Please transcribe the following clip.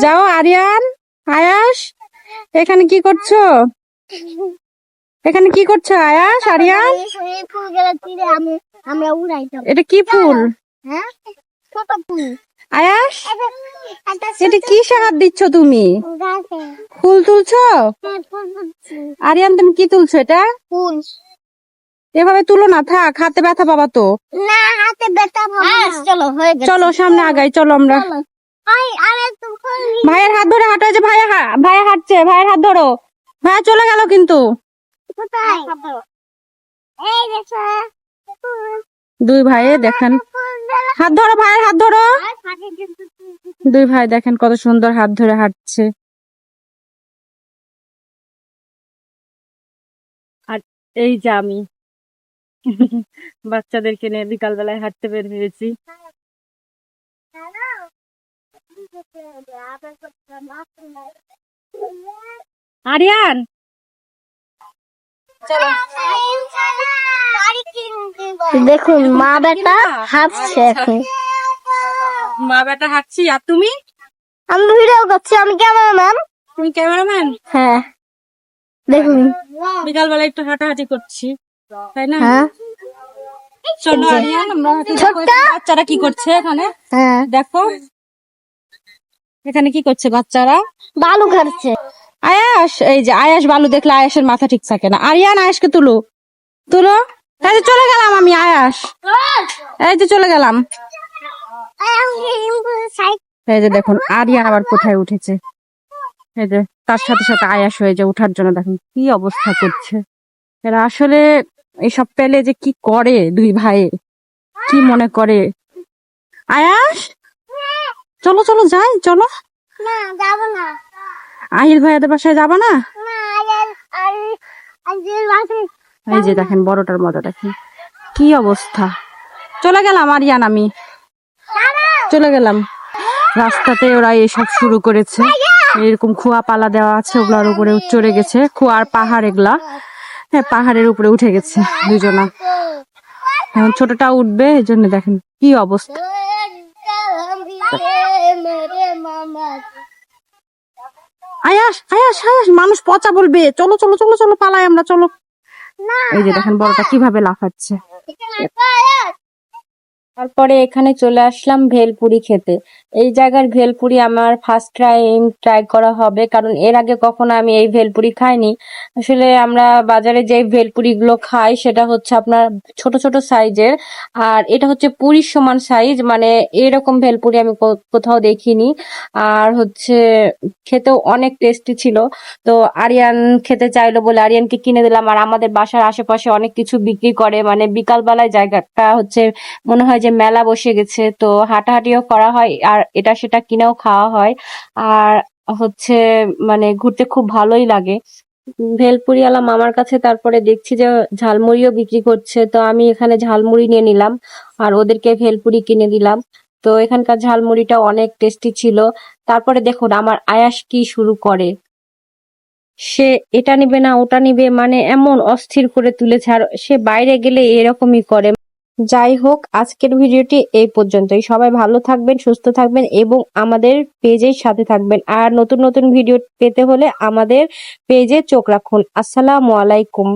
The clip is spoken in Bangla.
যাও আরিয়ান, আয়াস, এখানে কি করছো? এখানে কি করছো আয়াস, আরিয়ান? এটা কি ফুল? ছোট ফুল। আয়াস, এটা কি সাহায্য দিচ্ছ তুমি? ফুল তুলছো? আরিয়ান তুমি কি তুলছো এটা? ফুল। এভাবে তুলো না, থাক, হাতে ব্যথা পাবা তো। না, হাতে ব্যথা পাবো না। চলো হয়ে গেছে। চলো সামনে আগাই, চলো আমরা। ভাইয়ের হাত ধরে হাঁটো, যে ভাইয়া ভাইয়া হাঁটছে, ভাইয়ের হাত ধরো। ভাইয়া চলে গেল কিন্তু। কোথায়? এই দেখো। দুই ভাইয়ে দেখেন, হাত ধরো, ভাইয়ের হাত ধরো। দুই ভাই দেখেন কত সুন্দর হাত ধরে হাঁটছে। আর এই যে আমি বাচ্চাদেরকে নিয়ে বিকাল বেলায় হাঁটতে বের হয়েছি। আরিয়ান দেখুন মা বেটা হাঁটছে এখন। মা বেটা হাঁটছি। আর তুমি? আমি ভিডিও করছি, আমি ক্যামেরাম্যান। তুমি ক্যামেরাম্যান? হ্যাঁ, দেখুন বিকাল বেলা একটু হাঁটাহাঁটি করছি, তাই না? হ্যাঁ, চলো আরিয়ান, আমরা বাচ্চারা কি করছে এখানে হ্যাঁ, দেখো। এখানে কি করছে বাচ্চারা? বালু খাচ্ছে। আয়াস, এই যে আয়াস বালু দেখলে আয়াসের মাথা ঠিক থাকে না। আরিয়ান, আয়াসকে তুলো, তুলো। এই যে চলে গেলাম আমি, আয়াস, এই যে চলে গেলাম। এই যে দেখুন আরিয়ান আবার কোথায় উঠেছে। এই যে তার সাথে সাথে আয়াস হয়ে যে উঠার জন্য দেখুন কি অবস্থা করছে। এরা আসলে এইসব পেলে যে কি করে, দুই ভাই কি মনে করে। আয়াস চলো চলো যাই, চলো। না, যাবো না। আহিল ভাইয়াদের বাসায় যাবা না? এই যে দেখেন বড়টার মজা দেখেন কি অবস্থা। চলে গেলাম আরিয়ান, আমি চলে গেলাম। রাস্তাতে ওরা এসব শুরু করেছে, এরকম খোয়া পালা দেওয়া আছে, ওগুলার উপরে চড়ে গেছে। খোয়ার পাহাড় এগুলা, হ্যাঁ পাহাড়ের উপরে উঠে গেছে দুজনা। এখন ছোটটা উঠবে, এই জন্য দেখেন কি অবস্থা। আয়াস আয়াস আয়াস, মানুষ পচা বলবে। চলো চলো চলো চলো পালাই আমরা, চলো। এই যে দেখেন বড়টা কিভাবে লাফাচ্ছে। তারপরে এখানে চলে আসলাম ভেলপুরি খেতে। এই জায়গার ভেলপুরি আমার ফার্স্ট ট্রাই করা হবে, কারণ এর আগে কখনো আমি এই ভেলপুরি খাইনি। আসলে আমরা বাজারে যে ভেলপুরি গুলো খাই সেটা হচ্ছে আপনার ছোট ছোট সাইজের, আর এটা হচ্ছে পুরীর সমান সাইজ, মানে এরকম ভেলপুরি আমি কোথাও দেখিনি। আর হচ্ছে খেতেও অনেক টেস্টি ছিল। তো আরিয়ান খেতে চাইলো বলে আরিয়ানকে কিনে দিলাম। আর আমাদের বাসার আশেপাশে অনেক কিছু বিক্রি করে, মানে বিকাল বেলায় জায়গাটা হচ্ছে মনে হয় যে মেলা বসে গেছে, তো হাঁটাহাঁটিও করা হয় আর এটা সেটা কিনেও খাওয়া হয়। আর হচ্ছে মানে ঘুরতে খুব ভালোই লাগে। ভেলপুরিওয়ালা মামার কাছে তারপরে দেখছি যে ঝালমুড়িও বিক্রি করছে, তো আমি এখানে ঝালমুড়ি নিয়ে নিলাম আর ওদেরকে ভেলপুরি কিনে দিলাম। তো এখানকার ঝালমুড়িটা অনেক টেস্টি ছিল। তারপরে দেখুন আমার আয়াস কি শুরু করে, সে এটা নিবে না ওটা নিবে, মানে এমন অস্থির করে তুলেছে। আর সে বাইরে গেলে এরকমই করে। যাই হোক, আজকের ভিডিওটি এই পর্যন্তই। সবাই ভালো থাকবেন, সুস্থ থাকবেন এবং আমাদের পেজের সাথে থাকবেন। আর নতুন নতুন ভিডিও পেতে হলে আমাদের পেজে চোখ রাখুন। আসসালামু আলাইকুম।